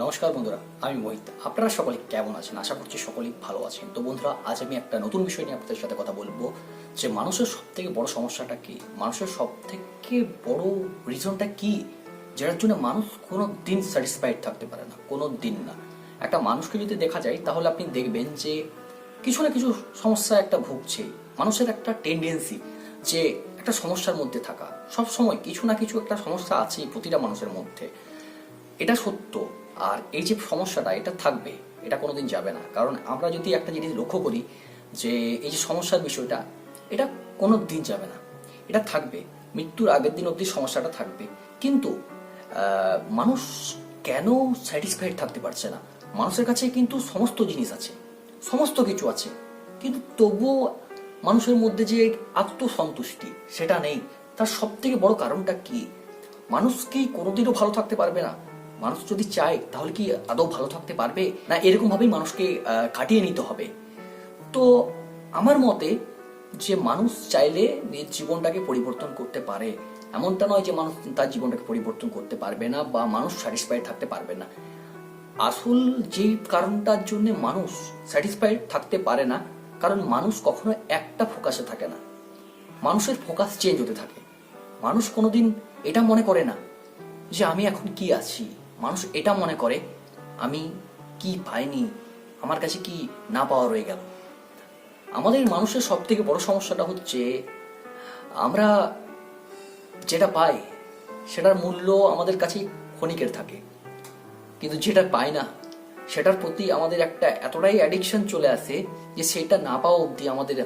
নমস্কার বন্ধুরা, আমি মোহিত। আপনারা সকলে কেমন আছেন? আশা করছি সকলেই ভালো আছেন। তো বন্ধুরা, আজ আমি একটা নতুন বিষয় নিয়ে আপনাদের সাথে কথা বলবো যে মানুষের সব থেকে বড় সমস্যাটা কি, মানুষের সব থেকে বড় রিজনটা কি যেটার জন্য মানুষ কোনো দিন স্যাটিসফাইড থাকতে পারে না, কোনো দিন না। একটা মানুষকে যদি দেখা যায় তাহলে আপনি দেখবেন যে কিছু না কিছু সমস্যা একটা ভুগছে। মানুষের একটা টেন্ডেন্সি যে একটা সমস্যার মধ্যে থাকা, সব সময় কিছু না কিছু একটা সমস্যা আছেই প্রতিটা মানুষের মধ্যে। এটা সত্য। আর এই যে সমস্যাটা, এটা থাকবে, এটা কোনোদিন যাবে না। কারণ আমরা যদি একটা জিনিস লক্ষ্য করি যে এই যে সমস্যার বিষয়টা, এটা কোনো দিন যাবে না, এটা থাকবে। মৃত্যুর আগের দিন অবধি সমস্যাটা থাকবে। কিন্তু মানুষ কেন স্যাটিসফাইড থাকতে পারছে না? মানুষের কাছে কিন্তু সমস্ত জিনিস আছে, সমস্ত কিছু আছে, কিন্তু তবুও মানুষের মধ্যে যে আত্মসন্তুষ্টি সেটা নেই। তার সব থেকে বড় কারণটা কি? মানুষ কি কোনোদিনও ভালো থাকতে পারবে না? মানুষ যদি চায় তাহলে কি আদৌ ভালো থাকতে পারবে না? এরকম ভাবেই মানুষকে কাটিয়ে নিতে হবে। তো আমার মতে যে মানুষ চাইলে নিজের জীবনটাকে পরিবর্তন করতে পারে। এমনটা নয় যে মানুষ তার জীবনটাকে পরিবর্তন করতে পারবে না বা মানুষ স্যাটিসফাইড থাকতে পারবে না। আসল যে কারণটার জন্য মানুষ স্যাটিসফাইড থাকতে পারে না, কারণ মানুষ কখনো একটা ফোকাসে থাকে না, মানুষের ফোকাস চেঞ্জ হতে থাকে। মানুষ কোনোদিন এটা মনে করে না যে আমি এখন কি আছি। মানুষ এটা মনে করে আমি কি পাইনি, আমার কাছে কি না পাওয়া রয়ে গেল। আমাদের মানুষের সব থেকে বড় সমস্যাটা হচ্ছে আমরা যেটা পাই সেটার মূল্য আমাদের কাছে ক্ষণিকের থাকে, কিন্তু যেটা পাই না সেটার প্রতি আমাদের একটা এতটাই অ্যাডিকশন চলে আসে যে সেটা না পাওয়া অবধি আমাদের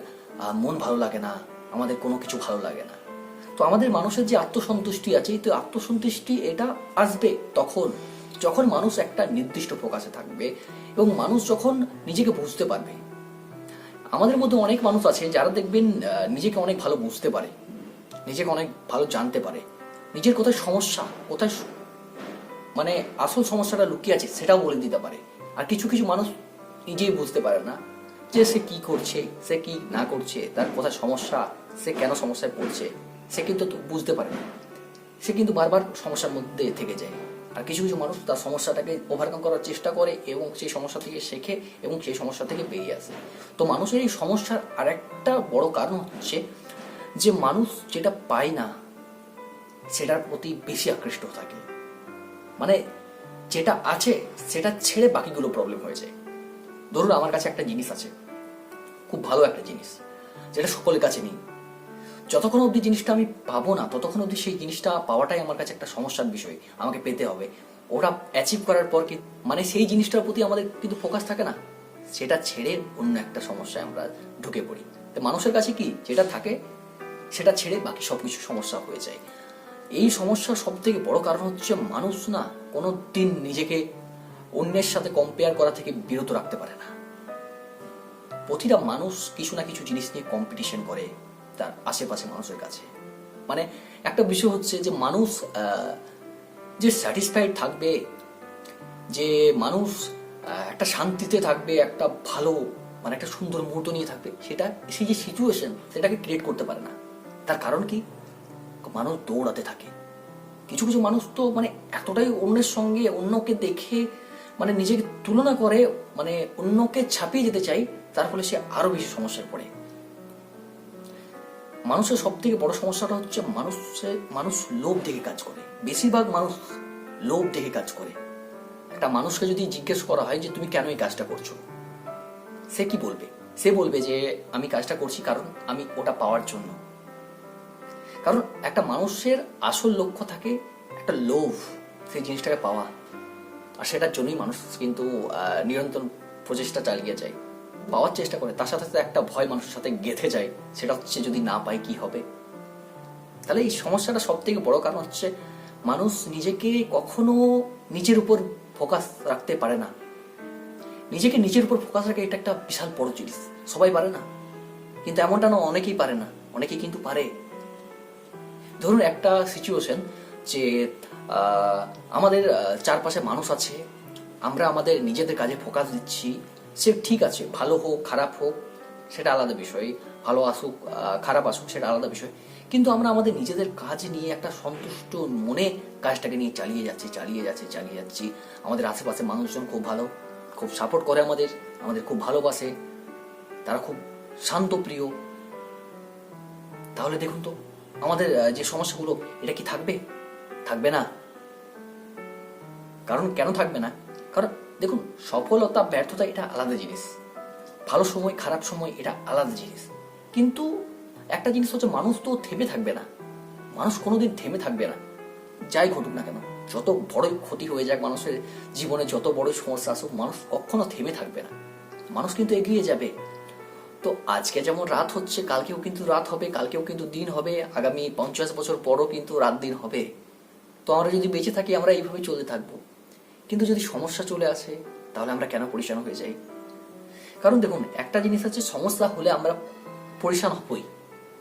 মন ভালো লাগে না, আমাদের কোনো কিছু ভালো লাগে না। তো আমাদের মানুষের যে আত্মসন্তুষ্টি আছে, তো আত্মসন্তুষ্টি এটা আসবে তখন যখন মানুষ একটা নির্দিষ্ট ফোকাসে থাকবে এবং মানুষ যখন নিজেকে বুঝতে পারবে। আমাদের মধ্যে অনেক মানুষ আছে যারা দেখবেন নিজেকে অনেক ভালো বুঝতে পারে, নিজেকে অনেক ভালো জানতে পারে, নিজের কোথায় সমস্যা, কোথায় মানে আসল সমস্যাটা লুকিয়ে আছে সেটাও বলে দিতে পারে। আর কিছু কিছু মানুষ নিজেই বুঝতে পারে না যে সে কি করছে, সে কি না করছে, তার কোথায় সমস্যা, সে কেন সমস্যায় পড়ছে, সে কিন্তু বুঝতে পারে না। সে কিন্তু বারবার সমস্যার মধ্যে থেকে যায়। আর কিছু কিছু মানুষ তার সমস্যাটাকে ওভারকাম করার চেষ্টা করে এবং সেই সমস্যা থেকে শেখে এবং সেই সমস্যা থেকে বেরিয়ে আসে। তো মানুষের এই সমস্যার আরেকটা বড় কারণ হচ্ছে যে মানুষ যেটা পায় না সেটার প্রতি বেশি আকৃষ্ট থাকে। মানে যেটা আছে সেটা ছেড়ে বাকিগুলো প্রবলেম হয়ে যায়। ধরুন আমার কাছে একটা জিনিস আছে, খুব ভালো একটা জিনিস, যেটা সকলের কাছে নেই। যতক্ষণ অবধি জিনিসটা আমি পাবো না ততক্ষণ অবধি সেই জিনিসটা পাওয়াটাই আমার কাছে একটা সমস্যার বিষয়, আমাকে পেতে হবে। ওটা অ্যাচিভ করার পর কি মানে সেই জিনিসটার প্রতি আমাদের কিন্তু ফোকাস থাকে না, সেটা ছেড়ে অন্য একটা সমস্যায় আমরা ঢুকে পড়ি। তো মানুষের কাছে কি যেটা থাকে সেটা ছেড়ে বাকি সবকিছু সমস্যা হয়ে যায়। এই সমস্যার সব থেকে বড় কারণ হচ্ছে মানুষ না কোনো দিন নিজেকে অন্যের সাথে কম্পেয়ার করা থেকে বিরত রাখতে পারে না। প্রতিটা মানুষ কিছু না কিছু জিনিস নিয়ে কম্পিটিশন করে তার আশেপাশে মানুষের কাছে। মানে একটা বিষয় হচ্ছে যে মানুষ যে স্যাটিসফাইড থাকবে, যে মানুষ একটা শান্তিতে থাকবে, একটা ভালো মানে একটা সুন্দর মুহূর্ত নিয়ে থাকবে, সেটা সেই যে সিচুয়েশন সেটাকে ক্রিয়েট করতে পারে না। তার কারণ কি? মানুষ দৌড়াতে থাকে। কিছু কিছু মানুষ তো মানে এতটাই অন্যের সঙ্গে অন্যকে দেখে মানে নিজেকে তুলনা করে, মানে অন্যকে ছাপিয়ে যেতে চাই, তার ফলে সে আরো বেশি সমস্যায় পড়ে। মানুষের সব থেকে বড় সমস্যাটা হচ্ছে মানুষ লোভ দেখে কাজ করে। বেশিরভাগ মানুষ লোভ দেখে কাজ করে। একটা মানুষকে যদি জিজ্ঞেস করা হয় যে তুমি কেন এই কাজটা করছো, সে কি বলবে? সে বলবে যে আমি কাজটা করছি কারণ আমি ওটা পাওয়ার জন্য। কারণ একটা মানুষের আসল লক্ষ্য থাকে একটা লোভ, সেই জিনিসটাকে পাওয়া। আর সেটার জন্যই মানুষ কিন্তু নিরন্তর প্রচেষ্টা চালিয়ে যায়, পাওয়ার চেষ্টা করে। তার সাথে সাথে একটা ভয় মানুষের সাথে গেঁথে যায়, সেটা হচ্ছে যদি না পাই কি হবে। তাহলে এই সমস্যাটা সব থেকে বড় কারণ হচ্ছে মানুষ নিজেকে কখনো নিজের উপর ফোকাস রাখতে পারে না। নিজেকে নিজের উপর ফোকাস রাখে এটা একটা বিশাল বড় জিনিস, সবাই পারে না। কিন্তু এমনটা না অনেকেই পারে না, অনেকেই কিন্তু পারে। ধরুন একটা সিচুয়েশন যে আমাদের চারপাশে মানুষ আছে, আমরা আমাদের নিজেদের কাজে ফোকাস দিচ্ছি, সে ঠিক আছে, ভালো হোক খারাপ হোক, সেটা আলাদা বিষয়, ভালো আসুক খারাপ আসুক সেটা আলাদা বিষয়, কিন্তু আমরা আমাদের নিজেদের কাজ নিয়ে একটা সন্তুষ্ট মনে কাজটাকে নিয়ে চালিয়ে যাচ্ছি। আমাদের আশেপাশে মানুষজন খুব ভালো, খুব সাপোর্ট করে, আমাদের খুব ভালোবাসে, তারা খুব শান্তপ্রিয়। তাহলে দেখুন তো আমাদের যে সমস্যাগুলো, এটা কি থাকবে? থাকবে না। কারণ কেন থাকবে না? কারণ দেখুন, সফলতা ব্যর্থতা এটা আলাদা জিনিস, ভালো সময় খারাপ সময় এটা আলাদা জিনিস, কিন্তু একটা জিনিস হচ্ছে মানুষ তো থেমে থাকবে না, মানুষ কোনোদিন থেমে থাকবে না। যাই ঘটুক না কেন, যত বড়ই ক্ষতি হয়ে যাক মানুষের জীবনে, যত বড় সমস্যা আসুক, মানুষ কখনো থেমে থাকবে না, মানুষ কিন্তু এগিয়ে যাবে। তো আজকে যেমন রাত হচ্ছে, কালকেও কিন্তু রাত হবে, কালকেও কিন্তু দিন হবে, আগামী 50 বছর পরও কিন্তু রাত দিন হবে। তো আমরা যদি বেঁচে থাকি আমরা এইভাবেই চলতে থাকবো। কিন্তু যদি সমস্যা চলে আসে তাহলে আমরা কেন পরিশান হয়ে যাই? কারণ দেখুন, একটা জিনিস আছে, সমস্যা হলে আমরা পরিশান হবই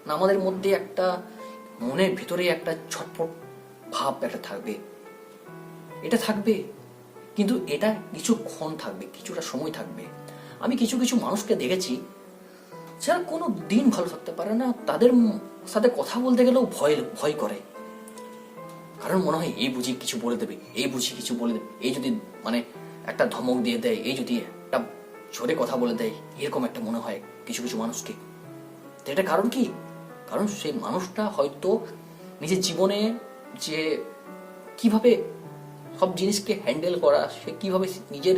না, আমাদের মধ্যে একটা মনের ভিতরে একটা ছটফট ভাব একটা থাকবে, এটা থাকবে, কিন্তু এটা কিছুক্ষণ থাকবে, কিছুটা সময় থাকবে। আমি কিছু কিছু মানুষকে দেখেছি যারা কোনো দিন ভালো থাকতে পারে না, তাদের সাথে কথা বলতে গেলেও ভয় ভয় করে, কারণ মনে হয় এই বুঝি কিছু বলে দেবে, এই বুঝি কিছু বলে দেবে, এই যদি মানে একটা ধমক দিয়ে দেয়, এই যদি একটা জোরে কথা বলে দেয়, এরকম একটা মনে হয় কিছু কিছু মানুষকে। তো এটা কারণ কি? কারণ সেই মানুষটা হয়তো নিজের জীবনে যে কিভাবে সব জিনিসকে হ্যান্ডেল করা, সে কিভাবে নিজের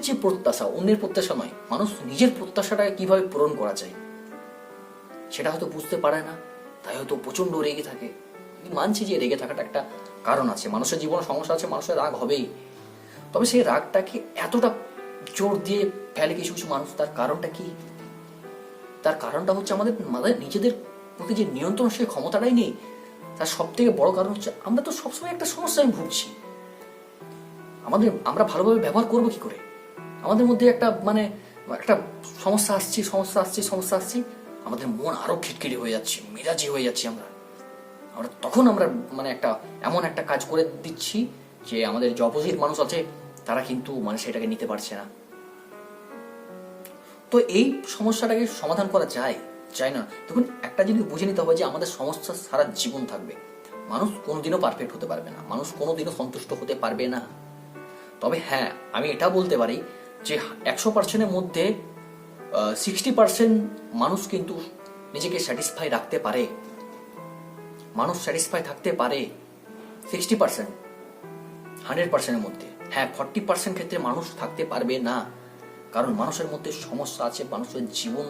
যে প্রত্যাশা, অন্যের প্রত্যাশা নয়, মানুষ নিজের প্রত্যাশাটাকে কিভাবে পূরণ করা যায় সেটা হয়তো বুঝতে পারে না, তাই হয়তো প্রচন্ড রেগে থাকে। মানছি যে রেগে থাকাটা একটা কারণ আছে, মানুষের জীবনে সমস্যা আছে, মানুষের রাগ হবেই, তবে সেই রাগটাকে এতটা জোর দিয়ে ফেলে কিছু কিছু মানুষ, তার কারণটা কি? তার কারণটা হচ্ছে আমাদের নিজেদের প্রতি যে নিয়ন্ত্রণ, সেই ক্ষমতাটাই নেই। তার সব থেকে বড় কারণ হচ্ছে আমরা তো সবসময় একটা সমস্যায় ভুগছি, আমরা ভালোভাবে ব্যবহার করবো কি করে? আমাদের মধ্যে একটা একটা সমস্যা আসছি, আমাদের মন আরো খিটখিটে হয়ে যাচ্ছে, মেজাজি হয়ে যাচ্ছি আমরা আমরা তখন আমরা একটা এমন একটা কাজ করে দিচ্ছি যে আমাদের যে অপোজিট মানুষ আছে তারা কিন্তু সেটাকে নিতে পারছে না। তো এই সমস্যাটাকে সমাধান করা যায় না? দেখুন, একটা জিনিস বুঝে নিতে হবে যে আমাদের সমস্যা সারা জীবন থাকবে, মানুষ কোনোদিনও পারফেক্ট হতে পারবে না, মানুষ কোনোদিনও সন্তুষ্ট হতে পারবে না। তবে হ্যাঁ, আমি এটা বলতে পারি যে 100%-এর মধ্যে 60% মানুষ কিন্তু নিজেকে স্যাটিসফাই রাখতে পারে, মানুষ স্যাটিসফাই থাকতে পারে 60%, 100%-এর মধ্যে। হ্যাঁ, 40% ক্ষেত্রে মানুষ থাকতে পারবে না, কারণ মানুষের মধ্যে সমস্যা আছে, মানুষের জীবন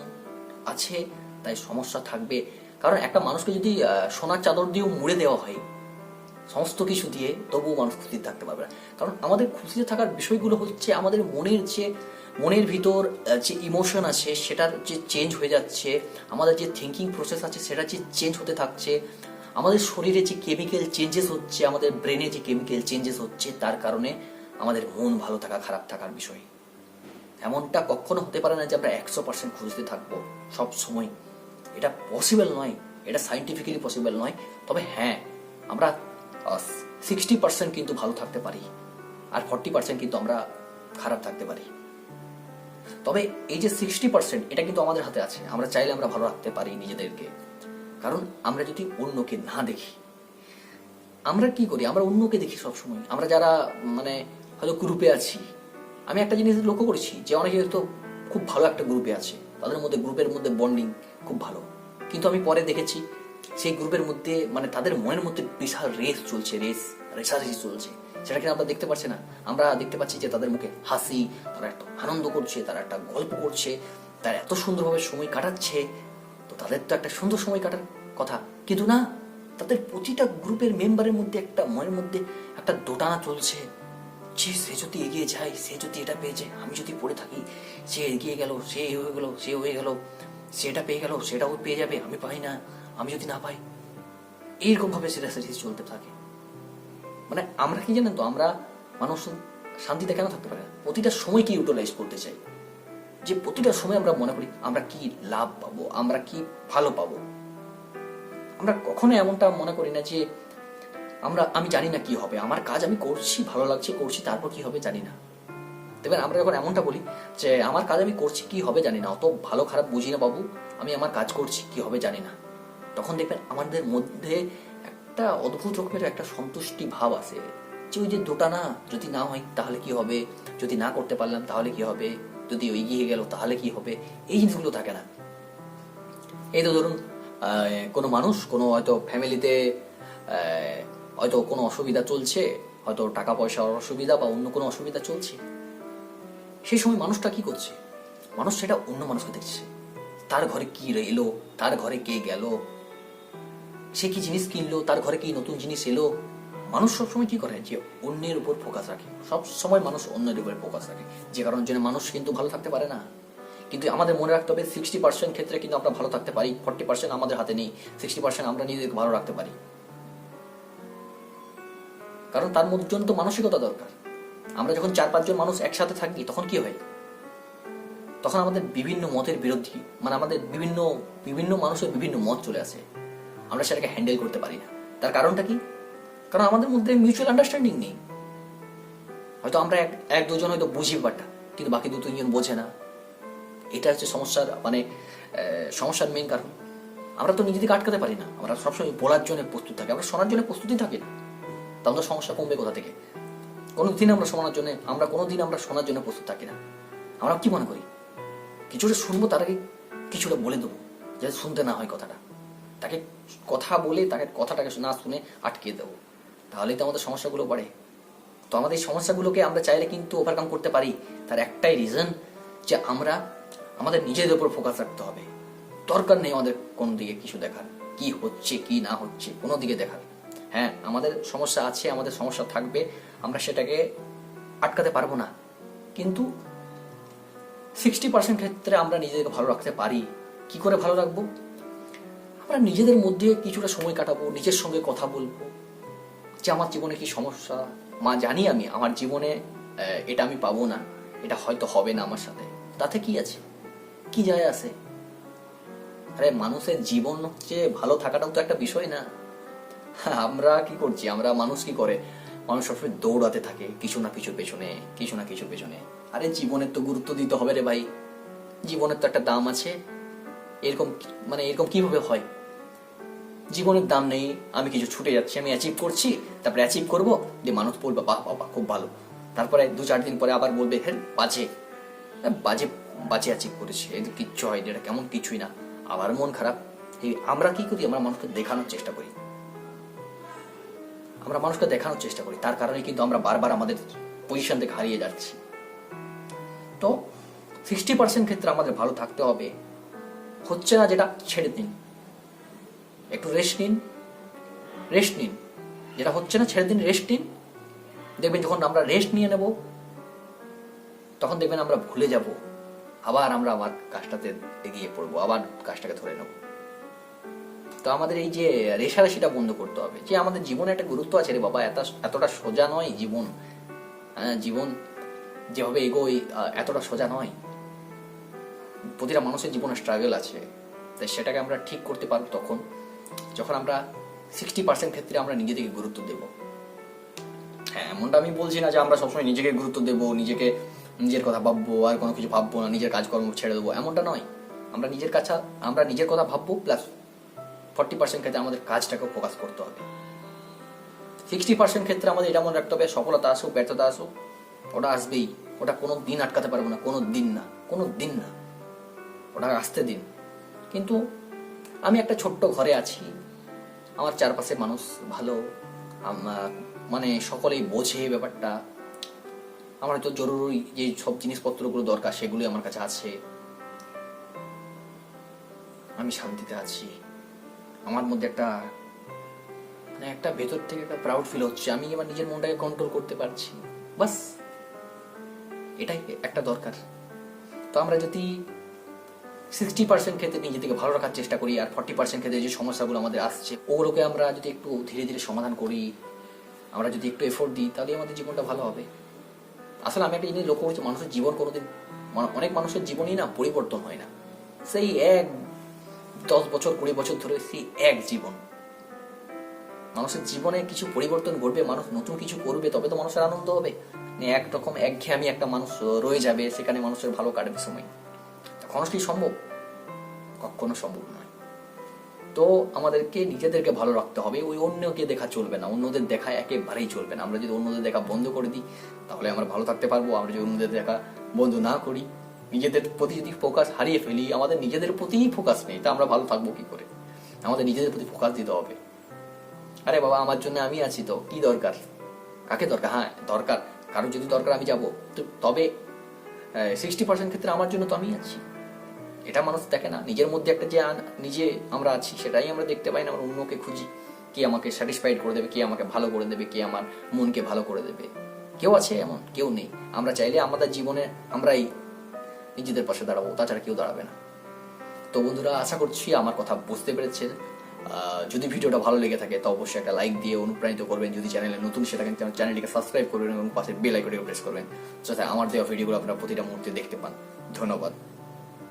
আছে, তাই সমস্যা থাকবে। কারণ একটা মানুষকে যদি সোনার চাদর দিয়েও মুড়ে দেওয়া হয় সমস্ত কিছু দিয়ে, তবুও মানুষ খুশিতে থাকতে পারবে না। কারণ আমাদের খুশিতে থাকার বিষয়গুলো হচ্ছে আমাদের মনের ভিতর যে ইমোশন আছে সেটার যে চেঞ্জ হয়ে যাচ্ছে, আমাদের যে থিঙ্কিং প্রসেস আছে সেটা যে চেঞ্জ হতে থাকছে, আমাদের শরীরে যে কেমিক্যাল চেঞ্জেস হচ্ছে, আমাদের ব্রেনে যে কেমিক্যাল চেঞ্জেস হচ্ছে, তার কারণে আমাদের মন ভালো থাকা খারাপ থাকার বিষয়। এমনটা কখনো হতে পারে না যে আমরা 100% খুশিতে থাকবো সব সময়, এটা পসিবল নয়, এটা সাইন্টিফিক্যালি পসিবল নয়। তবে হ্যাঁ, আমরা 60% কিন্তু ভালো থাকতে পারি, আর 40% কিন্তু আমরা খারাপ থাকতে পারি। তবে এই যে 60% এটা কিন্তু আমাদের হাতে আছে, আমরা চাইলে আমরা ভালো রাখতে পারি নিজেদেরকে। কারণ আমরা যদি অন্যকে না দেখি, আমরা কি করি, আমরা অন্যকে দেখি সবসময়। আমরা যারা হয়তো গ্রুপে আছি, আমি একটা জিনিস লক্ষ্য করেছি যে অনেকে হয়তো খুব ভালো একটা গ্রুপে আছে, তাদের মধ্যে গ্রুপের মধ্যে বন্ডিং খুব ভালো, কিন্তু আমি পরে দেখেছি সেই গ্রুপের মধ্যে তাদের মনের মধ্যে বিশাল রেসারেসি চলছে, সেটা কিনা আমরা দেখতে পাচ্ছি না। আমরা দেখতে পাচ্ছি যে তাদের মুখে হাসি, তারা একটা আনন্দ করছে, তারা একটা গল্প করছে, তারা এত সুন্দরভাবে সময় কাটাচ্ছে, তো তাদের তো একটা সুন্দর সময় কাটার কথা, কিন্তু না, তাদের প্রতিটা গ্রুপের মেম্বারের মধ্যে একটা মনের মধ্যে একটা দোটানা চলছে যে সে যদি এগিয়ে যায়, সে যদি এটা পেয়ে যায়, আমি যদি পড়ে থাকি, সে এগিয়ে গেল, সে হয়ে গেল, সেটা পেয়ে গেল, সেটাও পেয়ে যাবে, আমি পাই না, আমি যদি না পাই, এইরকম ভাবে সেটা চলতে থাকে। আমরা কি জানেন তো, আমরা মানুষ শান্তিতে কেন থাকতে পারে? প্রতিটা সময় কি ইউটিলাইজ করতে চাই, যে প্রতিটা সময় আমরা মনে করি আমরা কি লাভ পাবো, আমরা কি ভালো পাবো। আমরা কখনো এমনটা মনে করি না যে আমি জানি না কি হবে, আমার কাজ আমি করছি, ভালো লাগছে করছি, তারপর কি হবে জানি না। দেখবেন আমরা যখন এমনটা বলি যে আমার কাজ আমি করছি কি হবে জানি না, অত ভালো খারাপ বুঝি না বাবু, আমি আমার কাজ করছি কি হবে জানি না, তখন দেখবেন আমাদের মধ্যে একটা অদ্ভুত রকমের একটা সন্তুষ্টি ভাব আসে যে ওই যে দুটা না, যদি না হয় তাহলে কি হবে, যদি না করতে পারলাম তাহলে কি হবে, যদি এগিয়ে গেল তাহলে কি হবে, এই জিনিসগুলো থাকে না। এই তো ধরুন কোনো মানুষ কোনো হয়তো ফ্যামিলিতে হয়তো কোনো অসুবিধা চলছে, হয়তো টাকা পয়সার অসুবিধা বা অন্য কোনো অসুবিধা চলছে, সেই সময় মানুষটা কি করছে, মানুষ সেটা অন্য মানুষকে দেখছে, তার ঘরে কি এলো, তার ঘরে কে গেল, সে কি জিনিস কিনলো, তার ঘরে কি নতুন জিনিস এলো। মানুষ সবসময় কি করে যে অন্যের উপর ফোকাস রাখে, সব সময় মানুষ অন্যের উপর ফোকাস রাখে, যে কারণের জন্য মানুষ কিন্তু ভালো থাকতে পারে না। কিন্তু আমাদের মনে রাখতে হবে 60% ক্ষেত্রে কিন্তু আমরা ভালো থাকতে পারি, 40% আমাদের হাতে নেই, 60% আমরা নিজেদেরকে ভালো রাখতে পারি। কারণ তার মধ্যে জন্য তো মানসিকতা দরকার। আমরা যখন 4-5 জন মানুষ একসাথে থাকি তখন কি হয়, তখন আমাদের বিভিন্ন মতের বিরোধী, মানে আমাদের বিভিন্ন বিভিন্ন মানুষের বিভিন্ন মত চলে আসে, আমরা সেটাকে হ্যান্ডেল করতে পারি না। তার কারণটা কি? কারণ আমাদের মধ্যে মিউচুয়াল আন্ডারস্ট্যান্ডিং নেই। হয়তো আমরা এক দুজন হয়তো বুঝি ব্যাপারটা, কিন্তু বাকি 2-3 জন বোঝে না। এটা হচ্ছে সমস্যার সমস্যার মেইন কারণ। আমরা তো নিজেদেরকে আটকাতে পারি না, আমরা সবসময় বলার জন্য প্রস্তুত থাকি, আমরা শোনার জন্য প্রস্তুতি থাকি না, তাহলে সমস্যা কমবে কোথা থেকে? কোনোদিন আমরা শোনার জন্য প্রস্তুত থাকি না। আমরা কি মনে করি, কিছুটা শুনবো তার আগে কিছুটা বলে দেবো, যাতে শুনতে না হয় কথাটা, তাকে কথা বলে তাকে কথাটাকে না শুনে আটকে দেবো, তাহলেই তো আমাদের সমস্যাগুলো বাড়ে। তো আমাদের এই সমস্যাগুলোকে আমরা চাইলে কিন্তু ওভারকাম করতে পারি। তার একটাই রিজন যে আমরা আমাদের নিজেদের উপর ফোকাস রাখতে হবে। দরকার নেই আমাদের কোন দিকে কিছু দেখার, কি হচ্ছে কি না হচ্ছে কোনো দিকে দেখার। হ্যাঁ, আমাদের সমস্যা আছে, আমাদের সমস্যা থাকবে, আমরা সেটাকে আটকাতে পারবো না, কিন্তু 60% ক্ষেত্রে আমরা নিজেদেরকে ভালো রাখতে পারি। কি করে ভালো রাখবো? আমরা নিজেদের মধ্যে কিছুটা সময় কাটাবো, নিজের সঙ্গে কথা বলবো যে আমার জীবনে কি সমস্যা, জানি আমি আমার জীবনে এটা আমি পাবো না, এটা হয়তো হবে না আমার সাথে, তাতে কি আছে, কি যায় আসে? আরে মানুষের জীবন হচ্ছে ভালো থাকাটাও তো একটা বিষয় না। আমরা কি করছি, মানুষ কি করে, মানুষ সবসময় দৌড়াতে থাকে কিছু না কিছুর পেছনে। আরে জীবনের তো গুরুত্ব দিতে হবে রে ভাই, জীবনের তো একটা দাম আছে। এরকম কিভাবে হয়? জীবনের দাম নেই, আমি কিছু ছুটে যাচ্ছি, আমি অ্যাচিভ করছি, তারপরে অ্যাচিভ করবো, যে মানুষ বলবে বাহ বাবা খুব ভালো, তারপরে 2-4 দিন পরে আবার বলবে হ্যাঁ বাজে বাজে বাজে অ্যাচিভ করেছে, এদের কিচ্ছু হয়নি, এটা কেমন কিছুই না, আবার মন খারাপ। আমরা কি করি, আমরা মানুষকে দেখানোর চেষ্টা করি, তার কারণে কিন্তু আমরা বারবার আমাদের পজিশন থেকে হারিয়ে যাচ্ছি। তো 60% ক্ষেত্রে আমাদের ভালো থাকতে হবে, হচ্ছে না যেটা ছেড়ে দিন, একটু রেস্ট নিন, যেটা হচ্ছে না ছেড়ে দিন, রেস্ট নিন। দেখবেন যখন আমরা রেস্ট নিয়ে নেব তখন দেখবেন আমরা ভুলে যাব, আবার কাজটাতে এগিয়ে পড়বো, আবার কাজটাকে ধরে নেব। তো আমাদের এই যে রেশারেশিটা বন্ধ করতে হবে, যে আমাদের জীবনে একটা গুরুত্ব আছে রে বাবা, এতটা সোজা নয় জীবন। জীবন যেভাবে এগোই এতটা সোজা নয়, প্রতিটা মানুষের জীবনে স্ট্রাগল আছে। তাই সেটাকে আমরা ঠিক করতে পারবো তখন যখন আমরা 60% ক্ষেত্রে আমরা নিজেদেরকে গুরুত্ব দেব। হ্যাঁ, এমনটা আমি বলছি না যে আমরা সবসময় নিজেকে গুরুত্ব দেবো, নিজের কথা ভাববো, আর কোনো কিছু ভাববো না, নিজের কাজকর্ম ছেড়ে দেবো, এমনটা নয়। আমরা নিজের কথা ভাববো, প্লাস 40% ক্ষেত্রে আমাদের কাজটাকে ফোকাস করতে হবে। 60% ক্ষেত্রে আমাদের এটা মনে রাখতে হবে, সফলতা আসুক ব্যর্থতা আসুক, ওটা আসবেই, ওটা কোনো দিন আটকাতে পারবো না, কোনো দিন না, ওটা আসতে দিন। কিন্তু আমি একটা ছোট্ট ঘরে আছি, আমার চারপাশে মানুষ ভালো, সকলেই বোঝে ব্যাপারটা, আমার হয়তো জরুরি যে সব জিনিসপত্রগুলো দরকার সেগুলি আমার কাছে আছে, আমি শান্তিতে আছি, আমার মধ্যে একটা ভেতর থেকে একটা প্রাউড ফিল হচ্ছে, আমি আমার নিজের মনটাকে কন্ট্রোল করতে পারছি, বাস এটাই একটা দরকার। তো আমরা যদি 60% ক্ষেত্রে নিজেদেরকে ভালো রাখার চেষ্টা করি, আর 40% ক্ষেত্রে যে সমস্যাগুলো আমাদের আসছে ওগুলোকে আমরা যদি একটু ধীরে ধীরে সমাধান করি, আমরা যদি একটু এফোর্ট দিই, তাহলে আমাদের জীবনটা ভালো হবে। আসলে আমি একটা জিনিস লক্ষ্য করছি, মানুষের জীবন কোনোদিন, অনেক মানুষের জীবনই না পরিবর্তন হয় না, সেই 10 বছর 20 বছর ধরে সেই এক জীবন। মানুষের জীবনে কিছু পরিবর্তন ঘটবে, মানুষ নতুন কিছু করবে, তবে তো মানুষের আনন্দ হবে। একরকম একঘেয়েমি একটা মানুষ রয়ে যাবে, সেখানে মানুষের ভালো কাটবে সময়। কখনো কি সম্ভব? কখনো সম্ভব নয়। তো আমাদেরকে নিজেদেরকে ভালো রাখতে হবে, ওই অন্যকে দেখা চলবে না, অন্যদের দেখা একেবারেই চলবে না। আমরা যদি অন্যদের দেখা বন্ধ করে দিই তাহলে আমরা ভালো থাকতে পারবো। আমরা যদি অন্যদের দেখা বন্ধ না করি, নিজেদের প্রতি যদি ফোকাস হারিয়ে ফেলি, আমাদের নিজেদের প্রতিই ফোকাস নেই, তা আমরা ভালো থাকবো কি করে? আমাদের নিজেদের প্রতি ফোকাস দিতে হবে। আরে বাবা, আমার জন্য আমি আছি, তো কি দরকার? কাকে দরকার? হ্যাঁ দরকার, কারোর যদি দরকার আমি যাবো, তবে 60% ক্ষেত্রে আমার জন্য তো আমি আছি। এটা মানুষ দেখে না, নিজের মধ্যে একটা যে নিজে আমরা আছি সেটাই আমরা দেখতে পাই না। আমরা অন্যকে খুঁজি, কে আমাকে স্যাটিসফাইড করে দেবে, কে আমাকে ভালো করে দেবে, কে আমার মনকে ভালো করে দেবে। কেউ আছে এমন? কেউ নেই। আমরা চাইলে আমাদের জীবনে আমরাই নিজেদের পাশে দাঁড়াবো, তাছাড়া কেউ দাঁড়াবে না। তো বন্ধুরা, আশা করছি আমার কথা বুঝতে পেরেছেন। যদি ভিডিওটা ভালো লেগে থাকে তো অবশ্যই একটা লাইক দিয়ে অনুপ্রাণিত করবেন। যদি চ্যানেলে নতুন সেটা কিন্তু চ্যানেলটিকে সাবস্ক্রাইব করবেন এবং পাশে বেল আইকনটিকে প্রেস করবেন, যাতে আমার দেওয়া ভিডিওগুলো আপনারা প্রতিটা মুহূর্তে দেখতে পান। ধন্যবাদ।